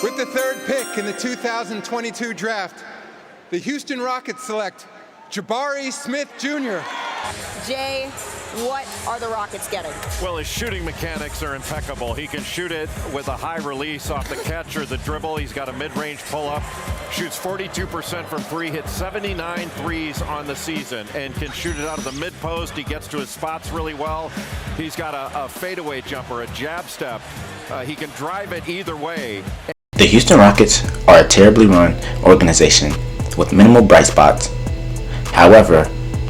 With the third pick in the 2022 draft, the Houston Rockets select Jabari Smith Jr. Jay, what are the Rockets getting? Well, his shooting mechanics are impeccable. He can shoot it with a high release off the catch or the dribble. He's got a mid-range pull-up, shoots 42% from three, hits 79 threes on the season, and can shoot it out of the mid-post. He gets to his spots really well. He's got a fadeaway jumper, a jab step. He can drive it either way. The Houston Rockets are a terribly run organization with minimal bright spots. However,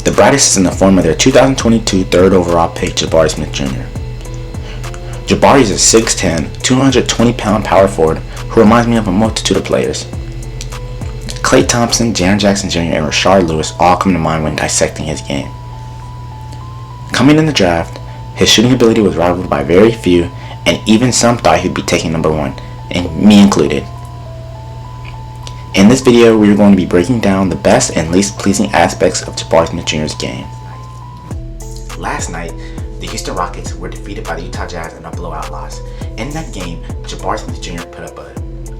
the brightest is in the form of their 2022 third overall pick, Jabari Smith Jr. Jabari is a 6'10", 220-pound power forward who reminds me of a multitude of players. Klay Thompson, Jaren Jackson Jr., and Rashard Lewis all come to mind when dissecting his game. Coming in the draft, his shooting ability was rivaled by very few, and even some thought he'd be taking number 1, and me included. In this video, we are going to be breaking down the best and least pleasing aspects of Jabari Smith Jr.'s game. Last night, the Houston Rockets were defeated by the Utah Jazz in a blowout loss. In that game, Jabari Smith Jr. put up an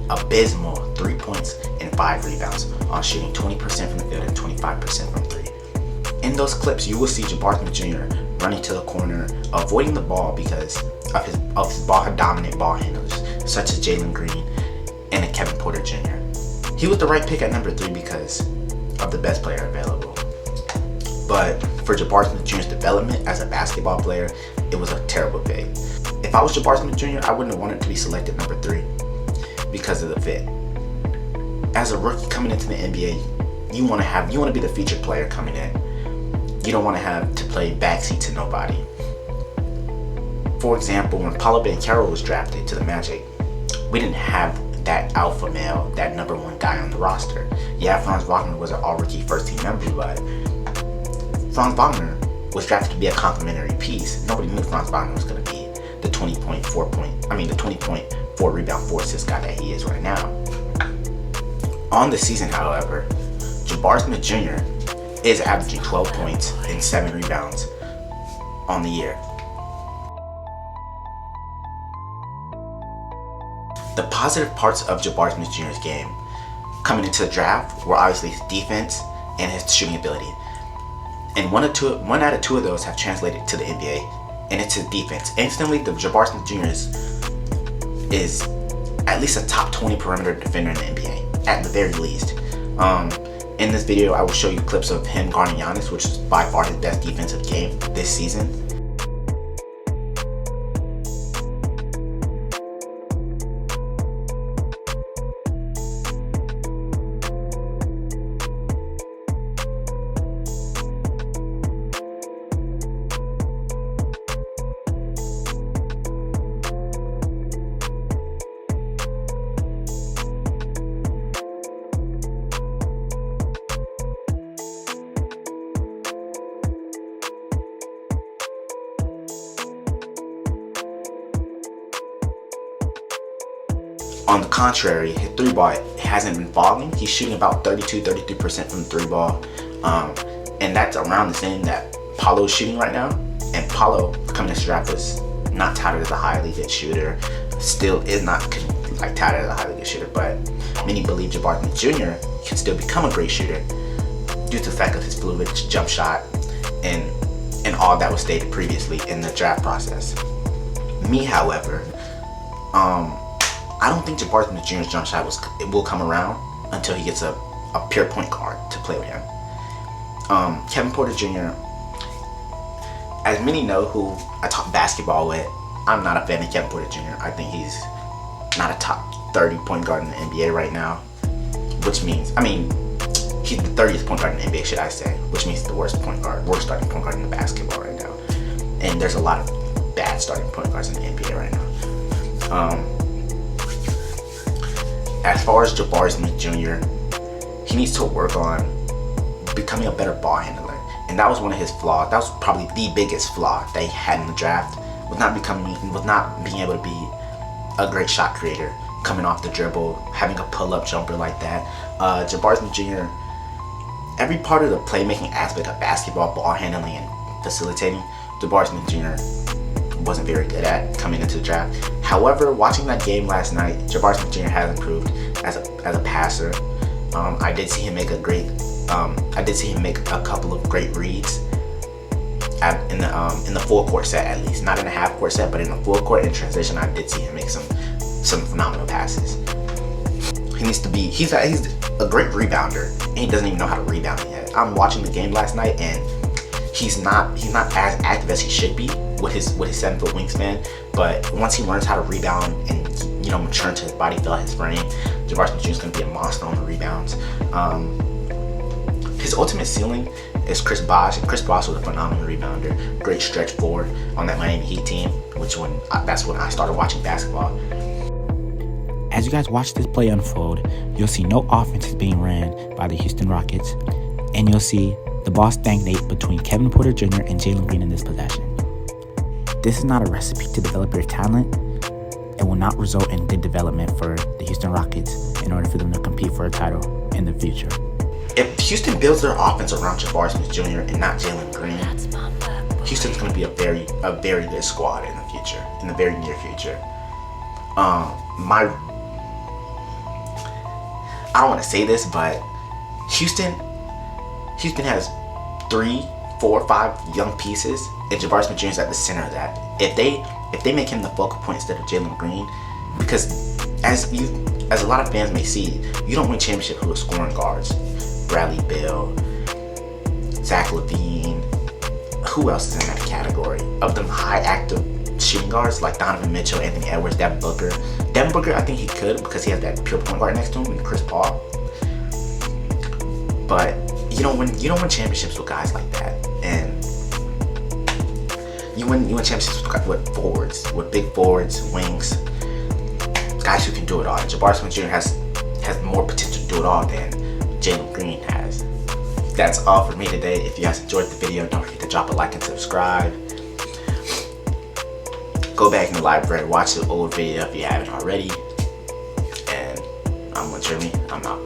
abysmal 3 points and 5 rebounds on shooting 20% from the field and 25% from 3. In those clips, you will see Jabari Smith Jr. running to the corner, avoiding the ball because of his dominant ball handlers, such as Jalen Green and a Kevin Porter Jr. He was the right pick at number 3 because of the best player available. But for Jabari Smith Jr.'s development as a basketball player, it was a terrible pick. If I was Jabari Smith Jr., I wouldn't have wanted to be selected number 3 because of the fit. As a rookie coming into the NBA, you want to be the featured player coming in. You don't want to have to play backseat to nobody. For example, when Paolo Banchero was drafted to the Magic, we didn't have that alpha male, that number 1 guy on the roster. Yeah, Franz Wagner was an all-rookie first-team member, but Franz Wagner was drafted to be a complementary piece. Nobody knew Franz Wagner was going to be the 20-point, 4 rebound, 4 assist guy that he is right now. On the season, however, Jabari Smith Jr. is averaging 12 points and 7 rebounds on the year. The positive parts of Jabari Smith Jr.'s game coming into the draft were obviously his defense and his shooting ability. And one out of two of those have translated to the NBA, and it's his defense. Instantly, the Jabari Smith Jr. is at least a top 20 perimeter defender in the NBA, at the very least. In this video, I will show you clips of him guarding Giannis, which is by far his best defensive game this season. On the contrary, his 3-ball hasn't been falling. He's shooting about 33% from the 3-ball. And that's around the same that Paolo's shooting right now. And Paolo, coming this draft, was not touted as a highly good shooter. Still is not touted as a highly good shooter. But many believe Jabari Smith Jr. can still become a great shooter due to the fact of his fluid jump shot and all that was stated previously in the draft process. Me, however, I don't think Jabari Smith Jr.'s jump shot will come around until he gets a pure point guard to play with him. Kevin Porter Jr., as many know who I talk basketball with, I'm not a fan of Kevin Porter Jr. I think he's not a top 30 point guard in the NBA right now, which means, he's the 30th point guard in the NBA, should I say, which means the worst starting point guard in the basketball right now. And there's a lot of bad starting point guards in the NBA right now. As far as Jabari Smith Jr., he needs to work on becoming a better ball handler. And that was one of his flaws. That was probably the biggest flaw that he had in the draft, was not being able to be a great shot creator, coming off the dribble, having a pull-up jumper like that. Jabari Smith Jr., every part of the playmaking aspect of basketball, ball handling and facilitating, Jabari Smith Jr. wasn't very good at coming into the draft. However, watching that game last night, Jabari Smith Jr. has improved as a passer. I did see him make a couple of great reads in the full court set, at least not in the half court set, but in the full court in transition. I did see him make some phenomenal passes. He's a great rebounder, and he doesn't even know how to rebound yet. I'm watching the game last night, and he's not as active as he should be with his 7-foot wingspan. But once he learns how to rebound and mature into his body, fill out his frame, Jabari Smith Jr. is going to be a monster on the rebounds. His ultimate ceiling is Chris Bosh. Chris Bosh was a phenomenal rebounder, great stretch forward on that Miami Heat team, that's when I started watching basketball. As you guys watch this play unfold, you'll see no offense is being ran by the Houston Rockets, and you'll see the ball stagnate between Kevin Porter Jr. and Jalen Green in this possession. This is not a recipe to develop your talent. It will not result in good development for the Houston Rockets in order for them to compete for a title in the future. If Houston builds their offense around Jabari Smith Jr. and not Jalen Green, Houston's going to be a very good squad in the future, in the very near future. I don't want to say this, but Houston has 3, 4, 5 young pieces, and Jabari Smith Jr. is at the center of that. If they make him the focal point instead of Jalen Green, because as a lot of fans may see, you don't win championships with scoring guards. Bradley Beal, Zach LaVine, who else is in that category? Of them high active shooting guards like Donovan Mitchell, Anthony Edwards, Devin Booker. Devin Booker, I think he could because he has that pure point guard next to him and Chris Paul. But you don't win championships with guys like that, and you win championships with forwards, with big forwards, wings, guys who can do it all. And Jabari Smith Jr. has more potential to do it all than Jalen Green has. That's all for me today. If you guys enjoyed the video, don't forget to drop a like and subscribe. Go back in the library, watch the old video if you haven't already. And I'm with Jeremy. I'm out.